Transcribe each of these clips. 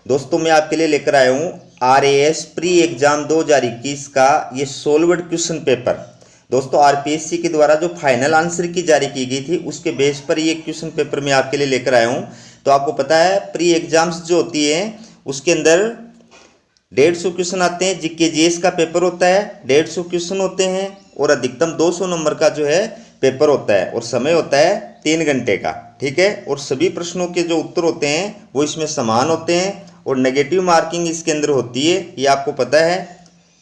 दोस्तों मैं आपके लिए लेकर आया हूँ RAS प्री एग्जाम 2021 का ये सोल्व्ड क्वेश्चन पेपर। दोस्तों RPSC के द्वारा जो फाइनल आंसर की जारी की गई थी उसके बेस पर ये क्वेश्चन पेपर मैं आपके लिए लेकर आया हूँ। तो आपको पता है प्री एग्जाम्स जो होती है उसके अंदर 150 क्वेश्चन आते हैं। जीके जीएस का पेपर होता है, 150 क्वेश्चन होते हैं और अधिकतम 200 नंबर का जो है पेपर होता है और समय होता है 3 घंटे का। ठीक है, और सभी प्रश्नों के जो उत्तर होते हैं वो इसमें समान होते हैं और नेगेटिव मार्किंग इसके अंदर होती है, ये आपको पता है।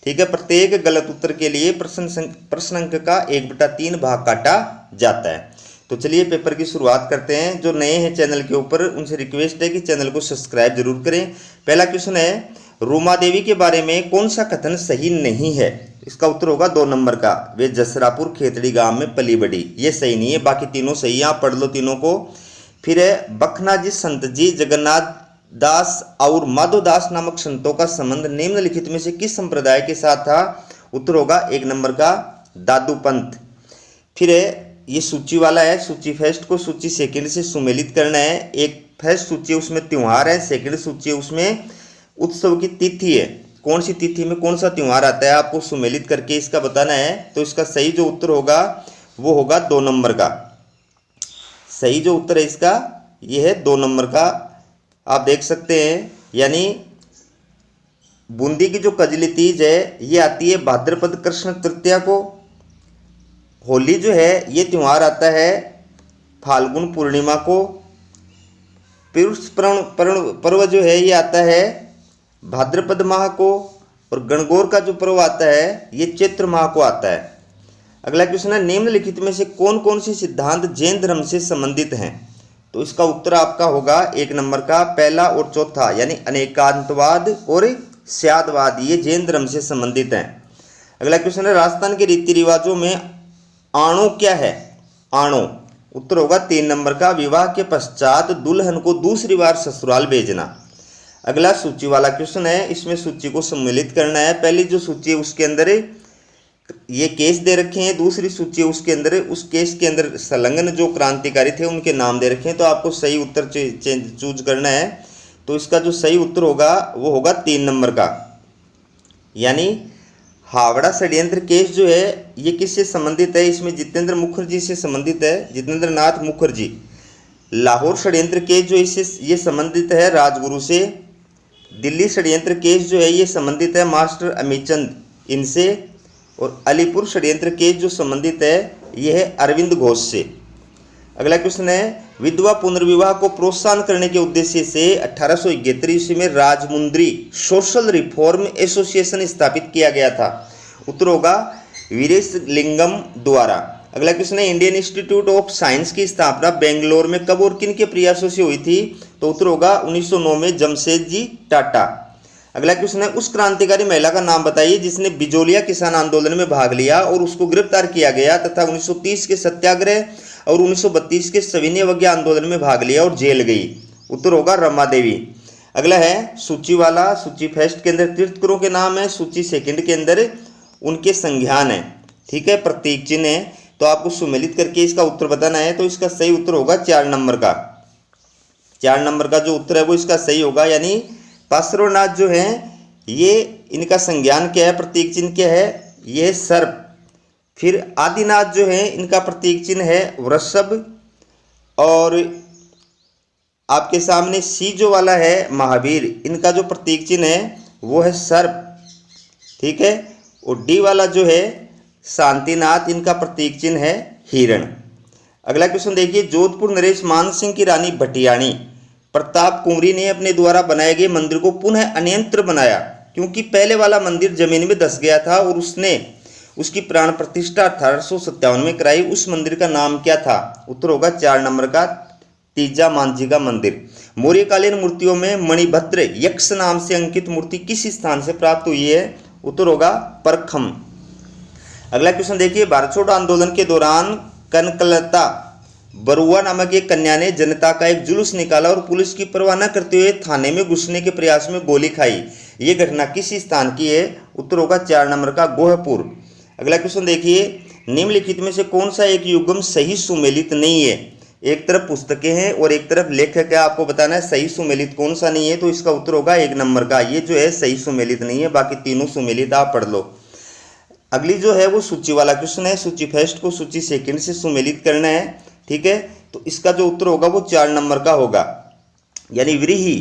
ठीक है, प्रत्येक गलत उत्तर के लिए प्रश्न अंक का 1/3 भाग काटा जाता है। तो चलिए पेपर की शुरुआत करते हैं। जो नए हैं चैनल के ऊपर उनसे रिक्वेस्ट है कि चैनल को सब्सक्राइब जरूर करें। पहला क्वेश्चन है, रूमा देवी के बारे में कौन सा कथन सही नहीं है? इसका उत्तर होगा 2 नंबर का, वे जसरापुर खेतड़ी गांव में पली बढ़ी। ये सही नहीं है, बाकी तीनों सही है, आप पढ़ लो तीनों को। फिर है, बखना जी संत जी जगन्नाथ दास और माधोदास नामक संतों का संबंध निम्नलिखित में से किस संप्रदाय के साथ था? उत्तर होगा 1 नंबर का, दादू पंथ। फिर है, ये सूची वाला है, सूची फर्स्ट को सूची सेकंड से सुमेलित करना है। एक फर्स्ट सूची उसमें त्योहार है, सेकंड सूची उसमें उत्सव की तिथि है। कौन सी तिथि में कौन सा त्योहार आता है आपको सुमेलित करके इसका बताना है। तो इसका सही जो उत्तर होगा वो होगा 2 नंबर का। सही जो उत्तर है इसका ये है 2 नंबर का, आप देख सकते हैं। यानी बूंदी की जो कजली तीज है ये आती है भाद्रपद कृष्ण तृतीया को। होली जो है ये त्यौहार आता है फाल्गुन पूर्णिमा को। पुरुष पर्व जो है ये आता है भाद्रपद माह को और गणगौर का जो पर्व आता है ये चैत्र माह को आता है। अगला क्वेश्चन है, निम्नलिखित में से कौन कौन से सिद्धांत जैन धर्म से संबंधित हैं? तो इसका उत्तर आपका होगा 1 नंबर का, पहला और चौथा, यानी अनेकांतवाद और स्यादवाद, ये जैन धर्म से संबंधित हैं। अगला क्वेश्चन है, राजस्थान के रीति रिवाजों में आणो क्या है? आणो उत्तर होगा 3 नंबर का, विवाह के पश्चात दुल्हन को दूसरी बार ससुराल भेजना। अगला सूची वाला क्वेश्चन है, इसमें सूची को सम्मिलित करना है। पहली जो सूची है उसके अंदर ये केस दे रखे हैं, दूसरी सूची है उसके अंदर उस केस के अंदर संलग्न जो क्रांतिकारी थे उनके नाम दे रखे हैं। तो आपको सही उत्तर चूज करना है। तो इसका जो सही उत्तर होगा वो होगा 3 नंबर का, यानी हावड़ा षड्यंत्र केस जो है ये किससे संबंधित है? इसमें जितेंद्र मुखर्जी से संबंधित है, जितेंद्र नाथ मुखर्जी। लाहौर षड्यंत्र केस जो इससे ये संबंधित है राजगुरु से। दिल्ली षड्यंत्र केस जो है ये संबंधित है मास्टर अमीचंद इनसे। और अलीपुर षड्यंत्र केस जो संबंधित है यह है अरविंद घोष से। अगला क्वेश्चन है, विधवा पुनर्विवाह को प्रोत्साहन करने के उद्देश्य से 1871 ईस्वी में राजमुंद्री सोशल रिफॉर्म एसोसिएशन स्थापित किया गया था। उत्तर होगा वीरेशलिंगम द्वारा। अगला क्वेश्चन है, इंडियन इंस्टीट्यूट ऑफ साइंस की स्थापना बेंगलोर में कब और किन के प्रयासों से हुई थी? तो उत्तर होगा 1909 में जमशेद जी टाटा। अगला क्वेश्चन है, उस क्रांतिकारी महिला का नाम बताइए जिसने बिजोलिया किसान आंदोलन में भाग लिया और उसको गिरफ्तार किया गया तथा 1930 के सत्याग्रह और 1932 के सविनय अवज्ञा आंदोलन में भाग लिया और जेल गई। उत्तर होगा रमा देवी। अगला है सूची वाला, सूची फर्स्ट के अंदर तीर्थंकरों के नाम है, सूची सेकंड के अंदर उनके संज्ञान है। ठीक है, प्रतीक चिन्ह है। तो आपको सुमेलित करके इसका उत्तर बताना है। तो इसका सही उत्तर होगा 4 नंबर का। 4 नंबर का जो उत्तर है वो इसका सही होगा, यानी पार्श्वनाथ जो है ये इनका संज्ञान क्या है, प्रतीक चिन्ह क्या है? ये है सर्प। फिर आदिनाथ जो है इनका प्रतीक चिन्ह है वृषभ। और आपके सामने सी जो वाला है महावीर, इनका जो प्रतीक चिन्ह है वो है सर्प। ठीक है, और डी वाला जो है शांतिनाथ, इनका प्रतीक चिन्ह है हिरण। अगला क्वेश्चन देखिए, जोधपुर नरेश मान सिंह की रानी भटियाणी प्रताप कुंवरी ने अपने द्वारा बनाए गए मंदिर को पुनः अन्यंत्र बनाया क्योंकि पहले वाला मंदिर जमीन में धंस गया था और उसने उसकी प्राण प्रतिष्ठा 1857 में कराई। उस मंदिर का नाम क्या था? उत्तर होगा 4 नंबर का, तीजा मांझी का मंदिर। मौर्यकालीन मूर्तियों में मणिभद्र यक्ष नाम से अंकित मूर्ति किस स्थान से प्राप्त हुई है? उत्तर होगा परखम। अगला क्वेश्चन देखिए, भारत छोड़ो आंदोलन के दौरान कनकलता बरुआ नामक एक कन्या ने जनता का एक जुलूस निकाला और पुलिस की परवाह न करते हुए थाने में घुसने के प्रयास में गोली खाई। ये घटना किस स्थान की है? उत्तर होगा 4 नंबर का, गोहपुर। अगला क्वेश्चन देखिए, निम्नलिखित में से कौन सा एक युग्म सही सुमेलित नहीं है? एक तरफ पुस्तकें हैं और एक तरफ लेखक है, आपको बताना है सही सुमेलित कौन सा नहीं है। तो इसका उत्तर होगा 1 नंबर का, ये जो है सही सुमेलित नहीं है, बाकी तीनों सुमेलित आप पढ़ लो। अगली जो है वो सूची वाला क्वेश्चन है, सूची फर्स्ट को सूची सेकंड से सुमेलित करना है, ठीक है। तो इसका जो उत्तर होगा वो 4 नंबर का होगा, यानी व्रीहि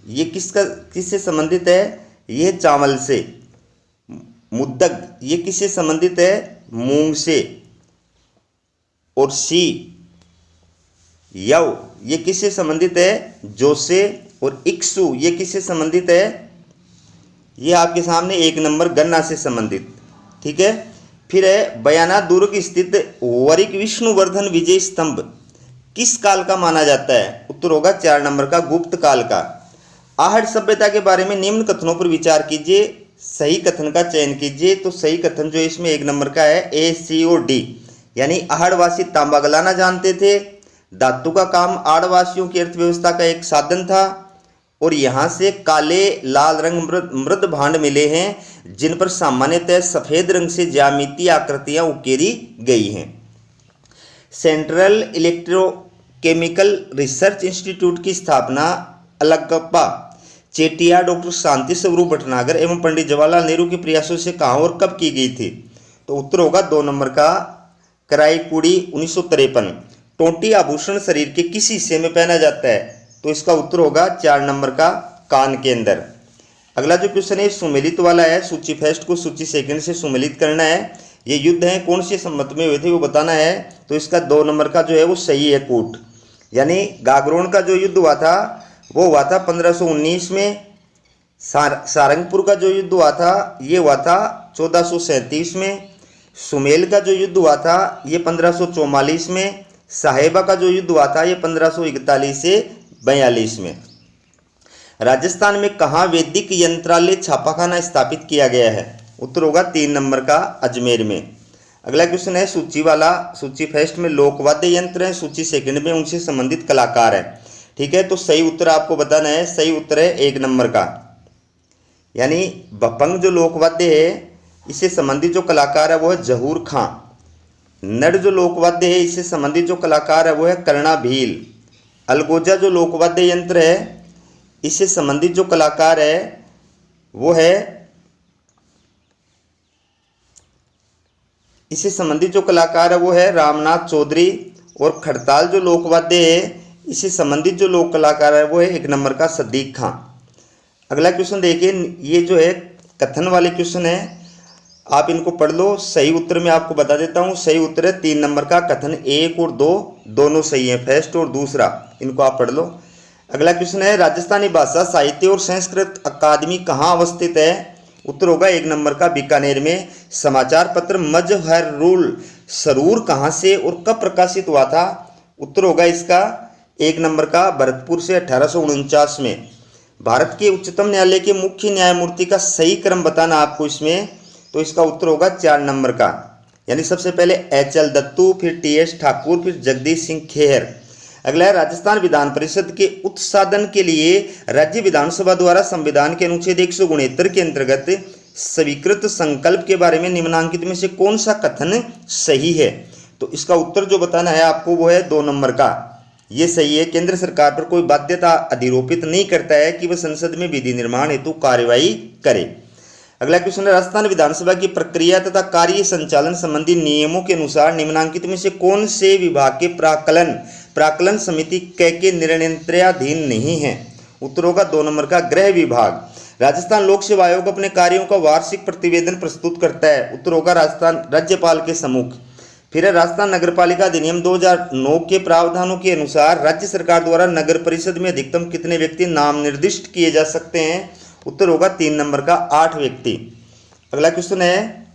ये किससे संबंधित है, ये चावल से। मुद्दग ये किससे संबंधित है, मूंग से। और सी यव ये किससे संबंधित है, जौ से। और इक्सु ये किससे संबंधित है, ये आपके सामने 1 नंबर गन्ना से संबंधित, ठीक है। फिर है बयाना दुर्ग स्थित वरिक विष्णुवर्धन विजय स्तंभ किस काल का माना जाता है, उत्तर होगा 4 नंबर का, गुप्त काल का। आहड़ सभ्यता के बारे में निम्न कथनों पर विचार कीजिए, सही कथन का चयन कीजिए। तो सही कथन जो इसमें 1 नंबर का है, ए सी और डी, यानी आहड़वासी तांबा गलाना जानते थे, धातु का काम आहड़वासियों की अर्थव्यवस्था का एक साधन था, और यहाँ से काले लाल रंग मृद भांड मिले हैं जिन पर सामान्यतः सफेद रंग से ज्यामितीय आकृतियां उकेरी गई हैं। सेंट्रल इलेक्ट्रोकेमिकल रिसर्च इंस्टीट्यूट की स्थापना अलगप्पा चेटिया, डॉक्टर शांति स्वरूप भटनागर एवं पंडित जवाहरलाल नेहरू के प्रयासों से कहाँ और कब की गई थी, तो उत्तर होगा 2 नंबर का, कराईकुड़ी 1953। टोंटी आभूषण शरीर के किस हिस्से में पहना जाता है, तो इसका उत्तर होगा 4 नंबर का, कान के अंदर। अगला जो क्वेश्चन है सुमेलित वाला है, सूची फर्स्ट को सूची सेकंड से सुमेलित करना है। ये युद्ध है कौन से संमत में हुए थे वो बताना है। तो इसका 2 नंबर का जो है वो सही है, कूट, यानी गागरोन का जो युद्ध हुआ था वो हुआ था 1519 में। सारंगपुर का जो युद्ध हुआ था ये हुआ था 1437 में। सुमेल का जो युद्ध हुआ था ये 1544 में। साहेबा का जो युद्ध हुआ था ये 1541 से 42 में। राजस्थान में कहाँ वैदिक यंत्रालय छापाखाना स्थापित किया गया है, उत्तर होगा 3 नंबर का, अजमेर में। अगला क्वेश्चन है सूची वाला, सूची फर्स्ट में लोकवाद्य यंत्र है, सूची सेकंड में उनसे संबंधित कलाकार है, ठीक है। तो सही उत्तर आपको बताना है, सही उत्तर है 1 नंबर का, यानी बपंग जो लोकवाद्य है इससे संबंधित जो कलाकार है वो है जहूर खां। नड जो लोकवाद्य है इससे संबंधित जो कलाकार है वो है कर्णा भील। अलगोजा जो लोकवाद्य यंत्र है इससे संबंधित जो कलाकार है वो है, इससे संबंधित जो कलाकार है वो है रामनाथ चौधरी। और खड़ताल जो लोकवाद्य है इससे संबंधित जो लोक कलाकार है वो है 1 नंबर का, सदीक खां। अगला क्वेश्चन देखिए, ये जो है कथन वाले क्वेश्चन है, आप इनको पढ़ लो। सही उत्तर मैं आपको बता देता हूँ, सही उत्तर है 3 नंबर का, कथन 1 और 2 दोनों सही है, फर्स्ट और दूसरा, इनको आप पढ़ लो। अगला क्वेश्चन है राजस्थानी भाषा साहित्य और संस्कृत अकादमी कहाँ अवस्थित है, उत्तर होगा 1 नंबर का, बीकानेर में। समाचार पत्र मजहरुल सरूर कहाँ से और कब प्रकाशित हुआ था, उत्तर होगा इसका 1 नंबर का, भरतपुर से 1849 में। भारत के उच्चतम न्यायालय के मुख्य न्यायमूर्ति का सही क्रम बताना आपको इसमें, तो इसका उत्तर होगा 4 नंबर का, यानी सबसे पहले HL दत्तू, फिर TS ठाकुर, फिर जगदीश सिंह खेहर। अगला है राजस्थान विधान परिषद के उत्साधन के लिए राज्य विधानसभा द्वारा संविधान के अनुच्छेद 169 के अंतर्गत स्वीकृत संकल्प के बारे में निम्नांकित में से कौन सा कथन सही है, तो इसका उत्तर जो बताना है आपको वो है 2 नंबर का, ये सही है। केंद्र सरकार पर कोई बाध्यता अधिरोपित नहीं करता है कि वह संसद में विधि निर्माण हेतु कार्यवाही करे। अगला क्वेश्चन है राजस्थान विधानसभा की प्रक्रिया तथा कार्य संचालन संबंधी नियमों के अनुसार निम्नांकित में से कौन से विभाग के प्राक्कलन समिति के निर्णयाधीन नहीं है, उत्तर होगा 2 नंबर का, गृह विभाग। राजस्थान लोक सेवा आयोग अपने कार्यों का वार्षिक प्रतिवेदन प्रस्तुत करता है, उत्तर होगा राजस्थान राज्यपाल के सम्मुख। फिर है राजस्थान नगरपालिका अधिनियम 2009 के प्रावधानों के अनुसार राज्य सरकार द्वारा नगर परिषद में अधिकतम कितने व्यक्ति नाम निर्दिष्ट किए जा सकते हैं, उत्तर होगा 3 नंबर का, 8 व्यक्ति। अगला क्वेश्चन है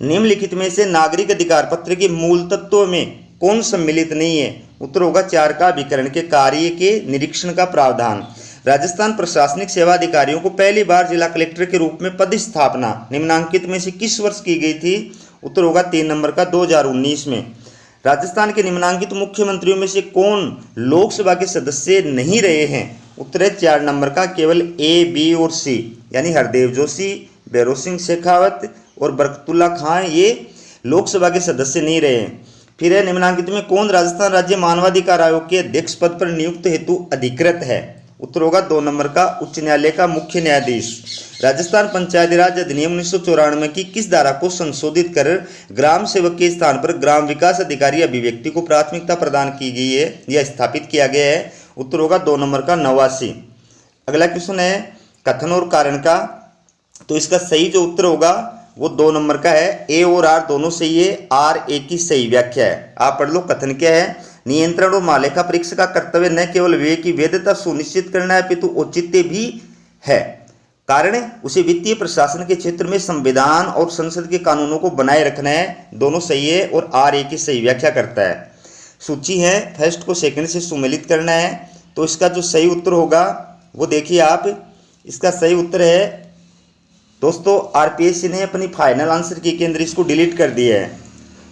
निम्नलिखित में से नागरिक अधिकार पत्र के मूल तत्वों में कौन सम्मिलित नहीं है, उत्तर होगा 4 का, अभिकरण के कार्य के निरीक्षण का प्रावधान। राजस्थान प्रशासनिक सेवा अधिकारियों को पहली बार जिला कलेक्टर के रूप में पदस्थापना निम्नांकित में से किस वर्ष की गई थी, उत्तर होगा 3 नंबर का, 2019 में। राजस्थान के निम्नांकित मुख्यमंत्रियों में से कौन लोकसभा के सदस्य नहीं रहे हैं, उत्तर है 4 नंबर का, केवल A, B और C, यानी हरदेव जोशी, भैरों सिंह शेखावत और बरकतुल्ला खां ये लोकसभा के सदस्य नहीं रहे हैं। फिर है निम्नलिखित में कौन राजस्थान राज्य मानवाधिकार आयोग के अध्यक्ष पद पर नियुक्त हेतु अधिकृत है? उत्तर होगा 2 नंबर का उच्च न्यायालय का मुख्य न्यायाधीश। राजस्थान पंचायती राज अधिनियम 1994 की किस धारा को संशोधित कर ग्राम सेवक के स्थान पर ग्राम विकास अधिकारी अभिव्यक्ति को प्राथमिकता प्रदान की गई है या स्थापित किया गया है? उत्तर होगा 2 नंबर का 89। अगला क्वेश्चन है कथन और कारण का, तो इसका सही जो उत्तर होगा वो 2 नंबर का है। ए और आर दोनों सही है, आर ए की सही व्याख्या है। आप पढ़ लो कथन क्या है। नियंत्रण और महालेखा परीक्षक का कर्तव्य न केवल वे की वैधता सुनिश्चित करना है अपितु औचित्य भी है। कारण उसे वित्तीय प्रशासन के क्षेत्र में संविधान और संसद के कानूनों को बनाए रखना है। दोनों सही है और आर ए की सही व्याख्या करता है। सूची है फर्स्ट को सेकंड से सुमेलित करना है, तो इसका जो सही उत्तर होगा वो देखिए आप। इसका सही उत्तर है दोस्तों आरपीएससी ने अपनी फाइनल आंसर की केंद्र इसको डिलीट कर दिया है।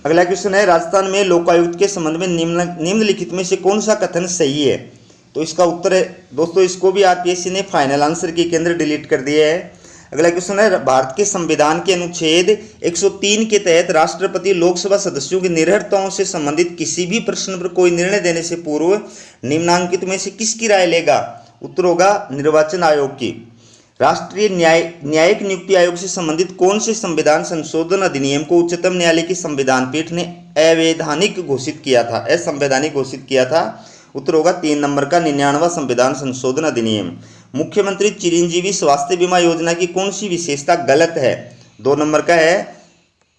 अगला क्वेश्चन है राजस्थान में लोकायुक्त के संबंध में निम्नलिखित में से कौन सा कथन सही है? तो इसका उत्तर है दोस्तों इसको भी आरपीएससी ने फाइनल आंसर के केंद्र डिलीट कर दिया है। अगला क्वेश्चन है भारत के संविधान के अनुच्छेद 103 के तहत राष्ट्रपति लोकसभा सदस्यों की निर्भरताओं से संबंधित किसी भी प्रश्न पर कोई निर्णय देने से पूर्व निम्नांकित में से किसकी राय लेगा? उत्तर होगा निर्वाचन आयोग की। राष्ट्रीय न्यायिक नियुक्ति आयोग से संबंधित कौन से संविधान संशोधन अधिनियम को उच्चतम न्यायालय की संविधान पीठ ने अवैधानिक घोषित किया था, असंवैधानिक घोषित किया था? उत्तर होगा 3 नंबर का 99वां संविधान संशोधन अधिनियम। मुख्यमंत्री चिरंजीवी स्वास्थ्य बीमा योजना की कौन सी विशेषता गलत है? 2 नंबर का है,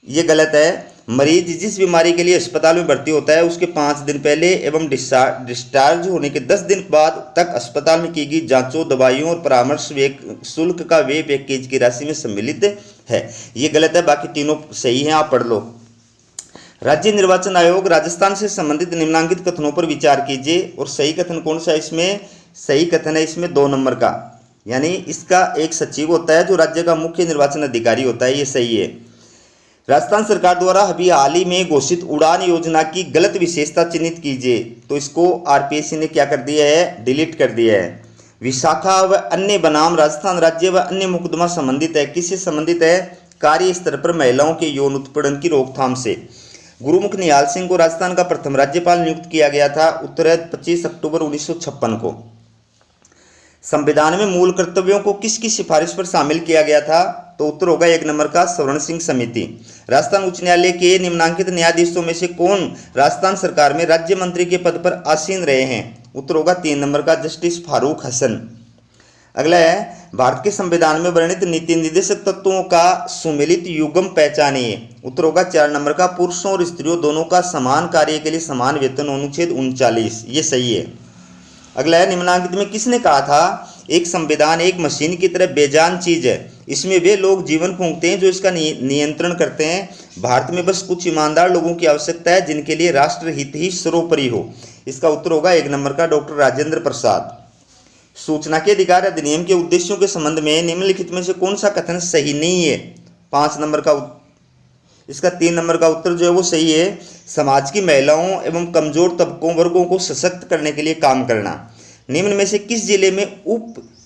ये गलत है। मरीज जिस बीमारी के लिए अस्पताल में भर्ती होता है उसके 5 दिन पहले एवं डिस्चार्ज होने के 10 दिन बाद तक अस्पताल में की गई जांचों, दवाइयों और परामर्श शुल्क का वे पैकेज की राशि में सम्मिलित है। ये गलत है, बाकी तीनों सही हैं, आप पढ़ लो। राज्य निर्वाचन आयोग राजस्थान से संबंधित निम्नलिखित कथनों पर विचार कीजिए और सही कथन कौन सा है इसमें? सही कथन है इसमें 2 नंबर का, यानी इसका एक सचिव होता है जो राज्य का मुख्य निर्वाचन अधिकारी होता है, ये सही है। राजस्थान सरकार द्वारा अभी हाल ही में घोषित उड़ान योजना की गलत विशेषता चिन्हित कीजिए, तो इसको आरपीएससी ने क्या कर दिया है? डिलीट कर दिया है। विशाखा व अन्य बनाम राजस्थान राज्य व अन्य मुकदमा संबंधित है, किससे संबंधित है? कार्य स्तर पर महिलाओं के यौन उत्पीड़न की रोकथाम से। गुरुमुख निहाल सिंह को राजस्थान का प्रथम राज्यपाल नियुक्त किया गया था, उत्तर है 25 अक्टूबर 1956 को। संविधान में मूल कर्तव्यों को किसकी सिफारिश पर शामिल किया गया था? तो उत्तर होगा 1 नंबर का स्वर्ण सिंह समिति। राजस्थान उच्च न्यायालय के निम्नांकित न्यायाधीशों में से कौन राजस्थान सरकार में राज्य मंत्री के पद पर आसीन रहे हैं? उत्तर होगा 3 नंबर का जस्टिस फारूक हसन। अगला है भारत के संविधान में वर्णित नीति निर्देशक तत्वों का सुमेलित युग्म पहचानिए। उत्तर होगा 4 नंबर का पुरुषों और स्त्रियों दोनों का समान कार्य के लिए समान वेतन, अनुच्छेद 39, ये सही है। अगला है निम्नांकित में किसने कहा था एक संविधान एक मशीन की तरह बेजान चीज है, इसमें वे लोग जीवन फूंकते हैं जो इसका नियंत्रण करते हैं। भारत में बस कुछ ईमानदार लोगों की आवश्यकता है जिनके लिए राष्ट्र हित ही सर्वोपरि हो। इसका उत्तर होगा 1 नंबर का डॉक्टर राजेंद्र प्रसाद। सूचना के अधिकार अधिनियम के उद्देश्यों के संबंध में निम्नलिखित में से कौन सा कथन सही नहीं है? 5 नंबर का इसका 3 नंबर का उत्तर जो है वो सही है। समाज की महिलाओं एवं कमजोर तबकों वर्गों को सशक्त करने के लिए काम करना। निम्न में से किस जिले में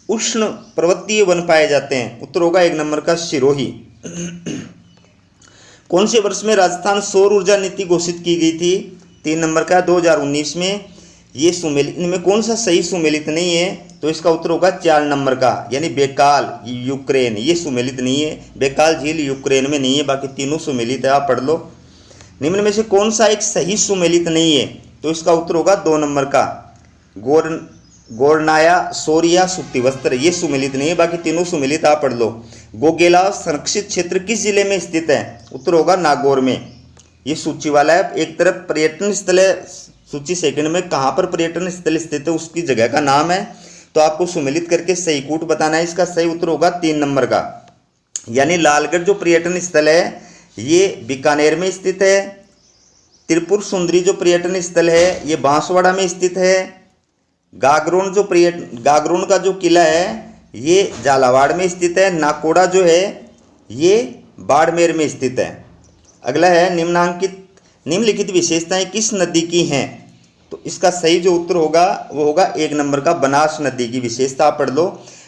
उष्ण पर्वतीय वन पाए जाते हैं? उत्तर होगा 1 नंबर का सिरोही। कौन से वर्ष में राजस्थान सौर ऊर्जा नीति घोषित की गई थी? 3 नंबर का 2019 में। ये सुमेलित, इनमें कौन सा सही सुमेलित नहीं है? तो इसका उत्तर होगा 4 नंबर का, यानी बेकाल यूक्रेन, ये सुमेलित नहीं है। बेकाल झील यूक्रेन में नहीं है, बाकी तीनों सुमेलित है, आप पढ़ लो। निम्न में से कौन सा एक सही सुमेलित नहीं है? तो इसका उत्तर होगा 2 नंबर का गोरनाया सोरिया सूती वस्त्र, ये सुमेलित नहीं है, बाकी तीनों सुमेलित, आप पढ़ लो। गोगेला संरक्षित क्षेत्र किस जिले में स्थित है? उत्तर होगा नागौर में। ये सूची वाला है, एक तरफ पर्यटन स्थल है, सूची सेकंड में कहाँ पर पर्यटन स्थल स्थित है उसकी जगह का नाम है, तो आपको सुमेलित करके सही कूट बताना है। इसका सही उत्तर होगा 3 नंबर का, यानी लालगढ़ जो पर्यटन स्थल है ये बीकानेर में स्थित है। त्रिपुर सुंदरी जो पर्यटन स्थल है ये बांसवाड़ा में स्थित है। गागरोन का जो किला है ये झालावाड़ में स्थित है। नाकोड़ा जो है ये बाड़मेर में स्थित है। अगला है निम्नलिखित विशेषताएं किस नदी की हैं? तो इसका सही जो उत्तर होगा वो होगा 1 नंबर का बनास नदी की विशेषता, पढ़ लो।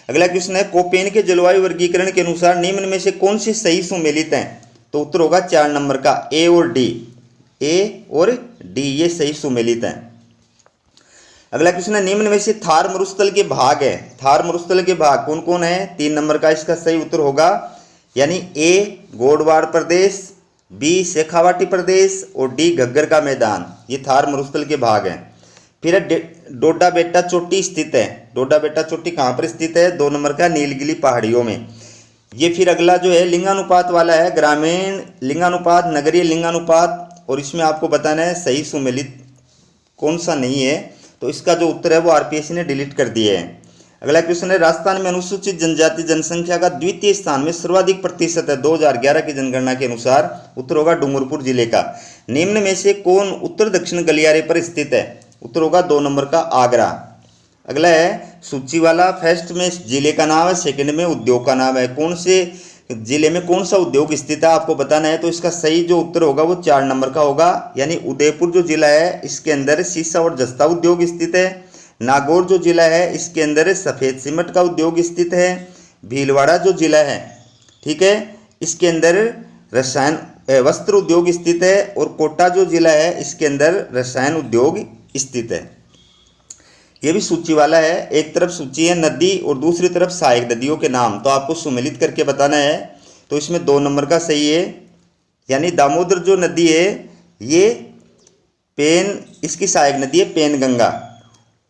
अगला क्वेश्चन है कोपेन के जलवायु वर्गीकरण के अनुसार निम्न में से कौन से सही सुमेलित हैं? तो उत्तर होगा 4 नंबर का ए और डी। ए और डी ये सही सुमेलित हैं। अगला क्वेश्चन है, निम्न में से थार मरुस्थल के भाग है। थार मरुस्थल के भाग कौन कौन है? 3 नंबर का इसका सही उत्तर होगा, यानी ए गोडवाड़ प्रदेश, बी शेखावाटी प्रदेश और डी घग्गर का मैदान। ये थार मरुस्थल के भाग हैं। फिर डोडा बेट्टा चोटी स्थित है। डोडा बेट्टा चोटी कहाँ पर स्थित है? 2 नंबर का नीलगिरी पहाड़ियों में। ये फिर अगला जो है लिंगानुपात वाला है, ग्रामीण लिंगानुपात, नगरीय लिंगानुपात, और इसमें आपको बताना है सही सुमेलित कौन सा नहीं है। तो इसका जो उत्तर है वो आरपीएससी ने डिलीट कर दिए है। अगला क्वेश्चन है, राजस्थान में अनुसूचित जनजाति जनसंख्या का द्वितीय स्थान में सर्वाधिक प्रतिशत है 2011 की जनगणना के अनुसार। उत्तर होगा डूंगरपुर जिले का। निम्न में से कौन उत्तर दक्षिण गलियारे पर स्थित है? उत्तर होगा 2 नंबर का आगरा। अगला है सूची वाला, फर्स्ट में जिले का नाम है, सेकंड में उद्योग का नाम है। कौन से जिले में कौन सा उद्योग स्थित है आपको बताना है। तो इसका सही जो उत्तर होगा वो 4 नंबर का होगा, यानी उदयपुर जो जिला है इसके अंदर सीसा और जस्ता उद्योग स्थित है। नागौर जो जिला है इसके अंदर सफ़ेद सीमेंट का उद्योग स्थित है। भीलवाड़ा जो जिला है, ठीक है, इसके अंदर रसायन वस्त्र उद्योग स्थित है। और कोटा जो जिला है इसके अंदर रसायन उद्योग स्थित है। ये भी सूची वाला है, एक तरफ सूची है नदी और दूसरी तरफ सहायक नदियों के नाम, तो आपको सुमेलित करके बताना है। तो इसमें 2 नंबर का सही है, यानी दामोदर जो नदी है ये पेन, इसकी सहायक नदी है पेनगंगा,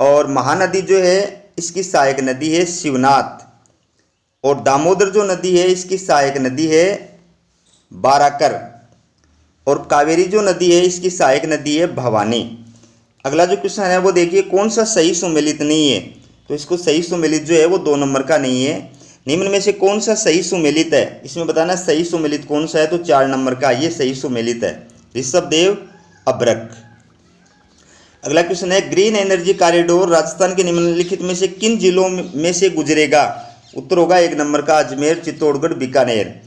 और महानदी जो है इसकी सहायक नदी है शिवनाथ, और दामोदर जो नदी है इसकी सहायक नदी है बाराकर, और कावेरी जो नदी है इसकी सहायक नदी है भवानी। अगला जो क्वेश्चन है वो देखिए, कौन सा सही सुमेलित नहीं है? तो इसको सही सुमेलित जो है वो 2 नंबर का नहीं है। निम्न में से कौन सा सही सुमेलित है? इसमें बताना सही सुमेलित कौन सा है। तो 4 नंबर का ये सही सुमेलित है, ऋषभदेव अब्रक। अगला क्वेश्चन है, ग्रीन एनर्जी कॉरिडोर राजस्थान के निम्नलिखित में से किन जिलों में से गुजरेगा? उत्तर होगा 1 नंबर का अजमेर, चित्तौड़गढ़, बीकानेर।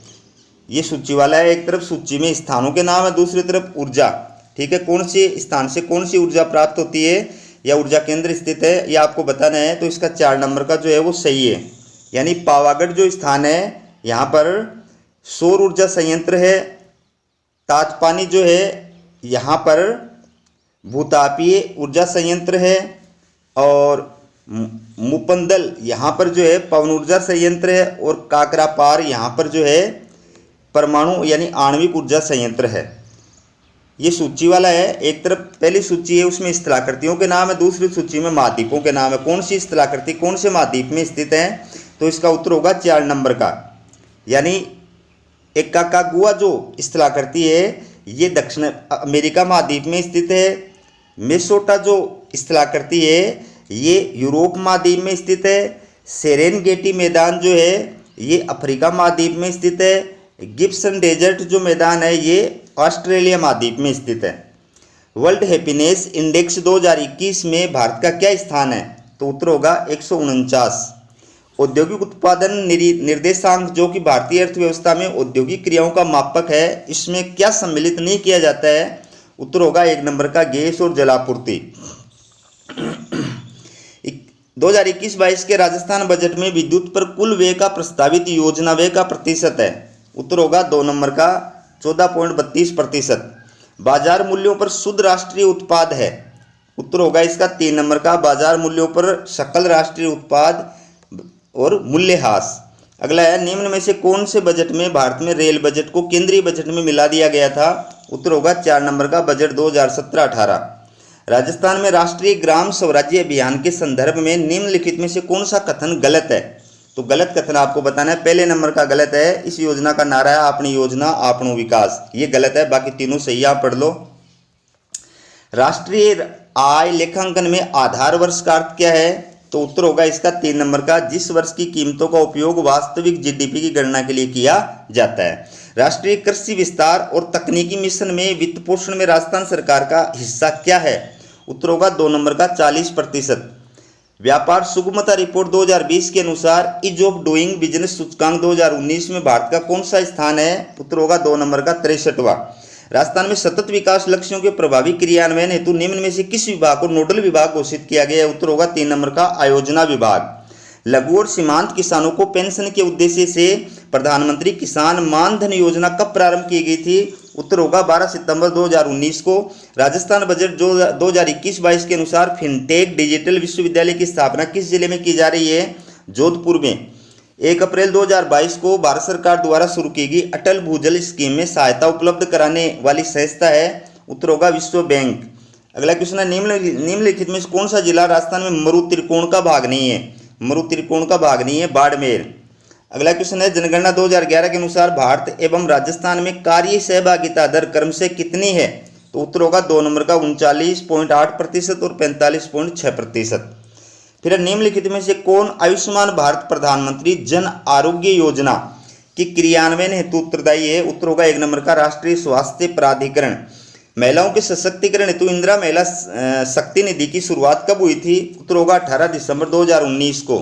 ये सूची वाला है, एक तरफ सूची में स्थानों के नाम है, दूसरी तरफ ऊर्जा, ठीक है, कौन सी स्थान से कौन सी ऊर्जा प्राप्त होती है या ऊर्जा केंद्र स्थित है, ये आपको बताना है। तो इसका 4 नंबर का जो है वो सही है, यानी पावागढ़ जो स्थान है यहाँ पर सौर ऊर्जा संयंत्र है। ताजपानी जो है यहाँ पर भूतापीय ऊर्जा संयंत्र है, और मुपंदल यहाँ पर जो है पवन ऊर्जा संयंत्र है, और काकरापार यहाँ पर जो है परमाणु यानी आणविक ऊर्जा संयंत्र है। ये सूची वाला है, एक तरफ पहली सूची है उसमें स्थलाकृतियों के नाम है, दूसरी सूची में महाद्वीपों के नाम है। कौन सी स्थलाकृति कौन से महाद्वीप में स्थित है? तो इसका उत्तर होगा 4 नंबर का, यानी एकाकागुआ जो स्थलाकृति है ये दक्षिण अमेरिका महाद्वीप में स्थित है। मिनेसोटा जो स्थलाकृति है ये यूरोप महाद्वीप में स्थित है। सेरेनगेटी मैदान जो है ये अफ्रीका महाद्वीप में स्थित है। गिब्सन डेजर्ट जो मैदान है ये ऑस्ट्रेलिया महाद्वीप में स्थित है। वर्ल्ड हैप्पीनेस इंडेक्स 2021 में भारत का क्या स्थान है? तो उत्तर होगा 149। औद्योगिक उत्पादन निर्देशांक जो कि भारतीय अर्थव्यवस्था में औद्योगिक क्रियाओं का मापक है, इसमें क्या सम्मिलित नहीं किया जाता है? उत्तर होगा 1 नंबर का गैस और जलापूर्ति। 2021-22 के राजस्थान बजट में विद्युत पर कुल व्यय का प्रस्तावित योजना व्यय का प्रतिशत है। उत्तर होगा 2 नंबर का 14.32%। बाजार मूल्यों पर शुद्ध राष्ट्रीय उत्पाद है। उत्तर होगा इसका 3 नंबर का बाजार मूल्यों पर सकल राष्ट्रीय उत्पाद और मूल्यह्रास। अगला है, निम्न में से कौन से बजट में भारत में रेल बजट को केंद्रीय बजट में मिला दिया गया था? उत्तर होगा 4 नंबर का बजट 2017-18। राजस्थान में राष्ट्रीय ग्राम स्वराज्य अभियान के संदर्भ में निम्नलिखित में से कौन सा कथन गलत है? तो गलत कथन आपको बताना है। पहले नंबर का गलत है, इस योजना का नारा है अपनी योजना आपनो विकास, ये गलत है, बाकी तीनों सही आप पढ़ लो। राष्ट्रीय आय लेखांकन में आधार वर्ष का अर्थ क्या है? तो उत्तर होगा इसका 3 नंबर का जिस वर्ष की कीमतों का उपयोग वास्तविक जीडीपी की गणना के लिए किया जाता है। राष्ट्रीय कृषि विस्तार और तकनीकी मिशन में वित्त पोषण में राजस्थान सरकार का हिस्सा क्या है? उत्तर होगा 2 नंबर का 40%। व्यापार सुगमता रिपोर्ट 2020 के अनुसार ईज ऑफ डूइंग बिजनेस सूचकांक 2019 में भारत का कौन सा स्थान है? उत्तर होगा 2 नंबर का 63वां। राजस्थान में सतत विकास लक्ष्यों के प्रभावी क्रियान्वयन हेतु निम्न में से किस विभाग को नोडल विभाग घोषित किया गया है? उत्तर होगा 3 नंबर का आयोजना विभाग। लघु और सीमांत किसानों को पेंशन के उद्देश्य से प्रधानमंत्री किसान मान धन योजना कब प्रारंभ की गई थी? उत्तर होगा 12 सितंबर 2019 को। राजस्थान बजट जो 2021-22 के अनुसार फिनटेक डिजिटल विश्वविद्यालय की स्थापना किस जिले में की जा रही है? जोधपुर में। 1 अप्रैल 2022 को भारत सरकार द्वारा शुरू की गई अटल भूजल स्कीम में सहायता उपलब्ध कराने वाली संस्था है? उत्तर होगा विश्व बैंक। अगला क्वेश्चन है निम्नलिखित में कौन सा जिला राजस्थान में मरु त्रिकोण का भाग नहीं है? मरु त्रिकोण का भाग नहीं है बाड़मेर। अगला क्वेश्चन है जनगणना 2011 के अनुसार भारत एवं राजस्थान में कार्य सहभागिता दर क्रमशः कितनी है? तो उत्तर होगा 2 नंबर का 39.8% और 45.6%। फिर निम्नलिखित में से कौन आयुष्मान भारत प्रधानमंत्री जन आरोग्य योजना की क्रियान्वयन हेतु उत्तरदायी है? उत्तर होगा 1 नंबर का राष्ट्रीय स्वास्थ्य प्राधिकरण। महिलाओं के सशक्तिकरण हेतु इंदिरा महिला शक्ति निधि की शुरुआत कब हुई थी? उत्तर होगा 18 दिसंबर 2019 को।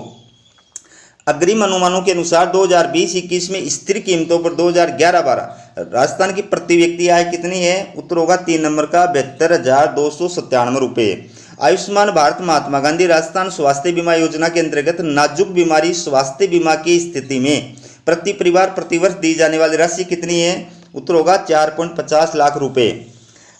अग्रिम अनुमानों के अनुसार 2020-21 में स्थिर कीमतों पर 2011-12 राजस्थान की प्रति व्यक्ति आय कितनी है? उत्तर होगा 3 नंबर का 72,297 रुपये। आयुष्मान भारत महात्मा गांधी राजस्थान स्वास्थ्य बीमा योजना के अंतर्गत नाजुक बीमारी स्वास्थ्य बीमा की स्थिति में प्रति परिवार प्रतिवर्ष दी जाने वाली राशि कितनी है? उत्तर होगा 4.50 लाख रुपए।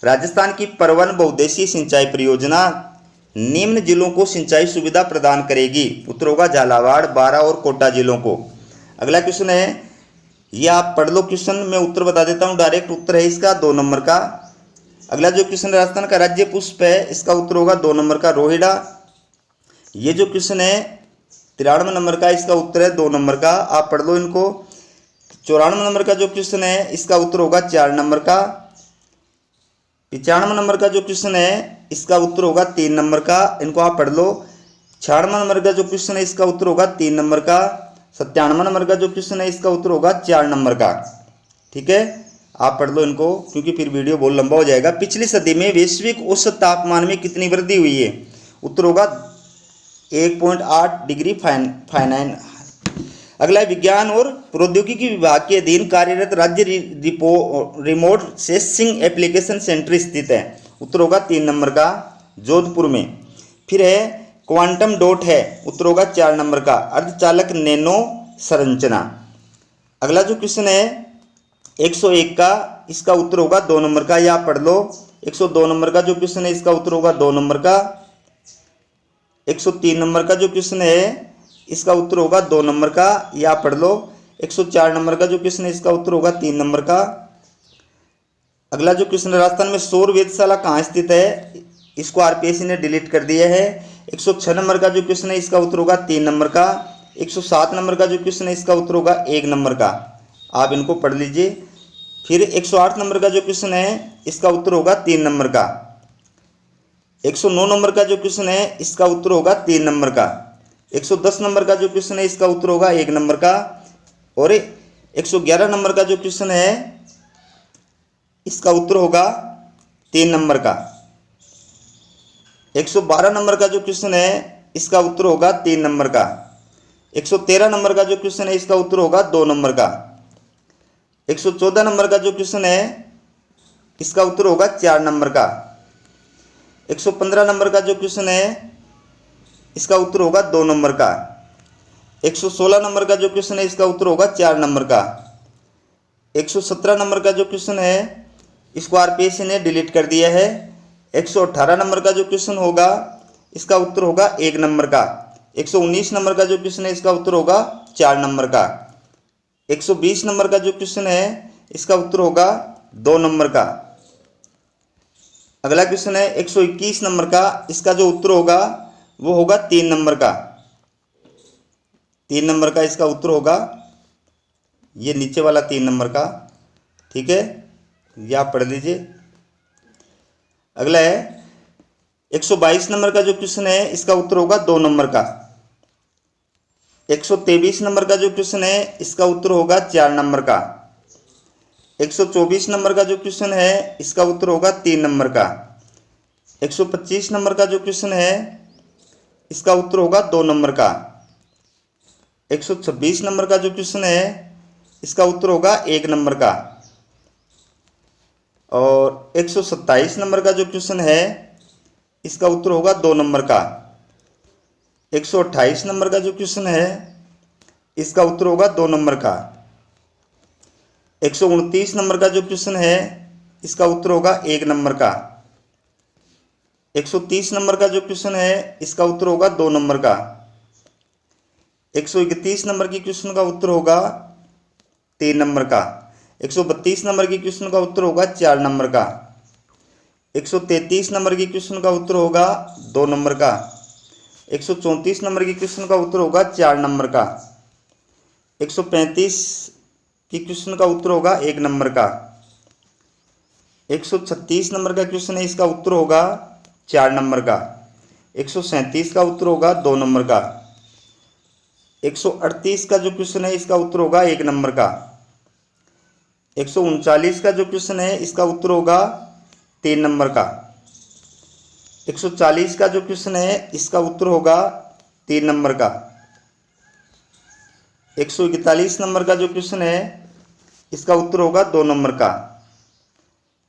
राजस्थान की परवन बहुउद्देशीय सिंचाई परियोजना निम्न जिलों को सिंचाई सुविधा प्रदान करेगी? उत्तर होगा झालावाड़, बारां और कोटा जिलों को। अगला क्वेश्चन है, ये आप पढ़ लो क्वेश्चन, मैं उत्तर बता देता हूँ। डायरेक्ट उत्तर है इसका 2 नंबर का। अगला जो क्वेश्चन राजस्थान का राज्य पुष्प है, इसका उत्तर होगा 2 नंबर का रोहिड़ा। ये जो क्वेश्चन है 93 नंबर का, इसका उत्तर है 2 नंबर का। आप पढ़ लो इनको। 94 नंबर का जो क्वेश्चन है, इसका उत्तर होगा 4 नंबर का। 95 नंबर का जो क्वेश्चन है, इसका उत्तर होगा 3 नंबर का। इनको आप पढ़ लो। 96 नंबर का जो क्वेश्चन है, इसका उत्तर होगा 3 नंबर का। 97 नंबर का जो क्वेश्चन है, इसका उत्तर होगा 4 नंबर का। ठीक है, आप पढ़ लो इनको, क्योंकि फिर वीडियो बहुत लंबा हो जाएगा। पिछली सदी में वैश्विक औसत तापमान में कितनी वृद्धि हुई है? उत्तर होगा 1.8 डिग्री फारेनहाइट। अगला विज्ञान और प्रौद्योगिकी विभाग के अधीन कार्यरत राज्य रिमोट सेंसिंग एप्लीकेशन सेंटर स्थित है? उत्तर होगा 3 नंबर का जोधपुर में। फिर है क्वांटम डॉट है, उत्तर होगा 4 नंबर का अर्धचालक नैनो संरचना। अगला जो क्वेश्चन है 101 का, इसका उत्तर होगा 2 नंबर का। या पढ़ लो। 102 नंबर का जो क्वेश्चन है, इसका उत्तर होगा 2 नंबर का। 103 नंबर का जो क्वेश्चन है, इसका उत्तर होगा 2 नंबर का। या पढ़ लो। 104 नंबर का जो क्वेश्चन है, इसका उत्तर होगा 3 नंबर का। अगला जो क्वेश्चन है राजस्थान में सौर वेधशाला कहाँ स्थित है? इसको आरपीएससी ने डिलीट कर दिया है। 106 नंबर का जो क्वेश्चन है, इसका उत्तर होगा 3 नंबर का। 107 नंबर का जो क्वेश्चन है, इसका उत्तर होगा 1 नंबर का। आप इनको पढ़ लीजिए। फिर 108 नंबर का जो क्वेश्चन है, इसका उत्तर होगा 3 नंबर का। 109 नंबर का जो क्वेश्चन है, इसका उत्तर होगा 3 नंबर का। 110 नंबर का जो क्वेश्चन है, इसका उत्तर होगा 1 नंबर का। और 111 नंबर का जो क्वेश्चन है, इसका उत्तर होगा 3 नंबर का। 112 नंबर का जो क्वेश्चन है, इसका उत्तर होगा 3 नंबर का। 113 नंबर का जो क्वेश्चन है, इसका उत्तर होगा 2 नंबर का। 114 नंबर का जो क्वेश्चन है, इसका उत्तर होगा 4 नंबर का। 115 नंबर का जो क्वेश्चन है, इसका उत्तर होगा 2 नंबर का। 116 नंबर का जो क्वेश्चन है, इसका उत्तर होगा 4 नंबर का। 117 नंबर का जो क्वेश्चन है, इसको आरपीएससी ने डिलीट कर दिया है। 118 नंबर का जो क्वेश्चन होगा, इसका उत्तर होगा 1 नंबर का। 119 नंबर का जो क्वेश्चन है, इसका उत्तर होगा 4 नंबर का। 120 नंबर का जो क्वेश्चन है, इसका उत्तर होगा 2 नंबर का। अगला क्वेश्चन है 121 नंबर का, इसका जो उत्तर होगा वो होगा 3 नंबर का। 3 नंबर का इसका उत्तर होगा, ये नीचे वाला 3 नंबर का। ठीक है, ये आप पढ़ लीजिए। अगला है 122 नंबर का जो क्वेश्चन है, इसका उत्तर होगा 2 नंबर का। 123 नंबर का जो क्वेश्चन है, इसका उत्तर होगा 4 नंबर का। 124 नंबर का जो क्वेश्चन है, इसका उत्तर होगा 3 नंबर का। 125 नंबर का जो क्वेश्चन है, इसका उत्तर होगा 2 नंबर का। 126 नंबर का जो क्वेश्चन है, इसका उत्तर होगा 1 नंबर का। और 127 नंबर का जो क्वेश्चन है, इसका उत्तर होगा 2 नंबर का। 128 नंबर का जो क्वेश्चन है, इसका उत्तर होगा 2 नंबर का। 129 नंबर का जो क्वेश्चन है, इसका उत्तर होगा 1 नंबर का। 130 नंबर का जो क्वेश्चन है इसका उत्तर होगा 2 नंबर का। 131 नंबर की क्वेश्चन का उत्तर होगा 3 नंबर का। 132 नंबर की क्वेश्चन का उत्तर होगा 4 नंबर का। 133 नंबर की क्वेश्चन का उत्तर होगा 2 नंबर का। 134 नंबर की क्वेश्चन का उत्तर होगा 4 नंबर का। 135 की क्वेश्चन का उत्तर होगा 1 नंबर का। 136 नंबर का क्वेश्चन है, इसका उत्तर होगा 4 नंबर का। 137 का उत्तर होगा 2 नंबर का। 138 का जो क्वेश्चन है इसका उत्तर होगा 1 नंबर का। 139 का जो क्वेश्चन है इसका उत्तर होगा 3 नंबर का। 140 का जो क्वेश्चन है इसका उत्तर होगा 3 नंबर का। 141 नंबर का जो क्वेश्चन है इसका उत्तर होगा 2 नंबर का।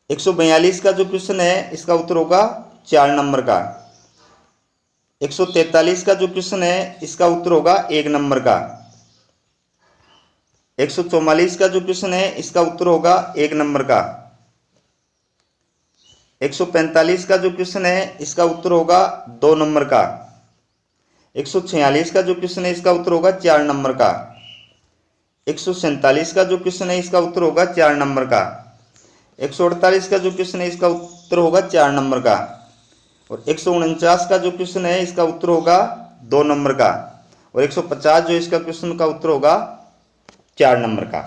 142 का जो क्वेश्चन है इसका उत्तर होगा 4 नंबर का। 143 का जो क्वेश्चन है इसका उत्तर होगा 1 नंबर का। 144 का जो क्वेश्चन है इसका उत्तर होगा 1 नंबर का। 145 का जो क्वेश्चन है इसका उत्तर होगा 2 नंबर का। 146 का जो क्वेश्चन है इसका उत्तर होगा 4 नंबर का। 147 का जो क्वेश्चन है इसका उत्तर होगा 4 नंबर का। 148 का जो क्वेश्चन है इसका उत्तर होगा 4 नंबर का। और 149 का जो क्वेश्चन है इसका उत्तर होगा 2 नंबर का। और 150 जो इसका क्वेश्चन का उत्तर होगा 4 नंबर का।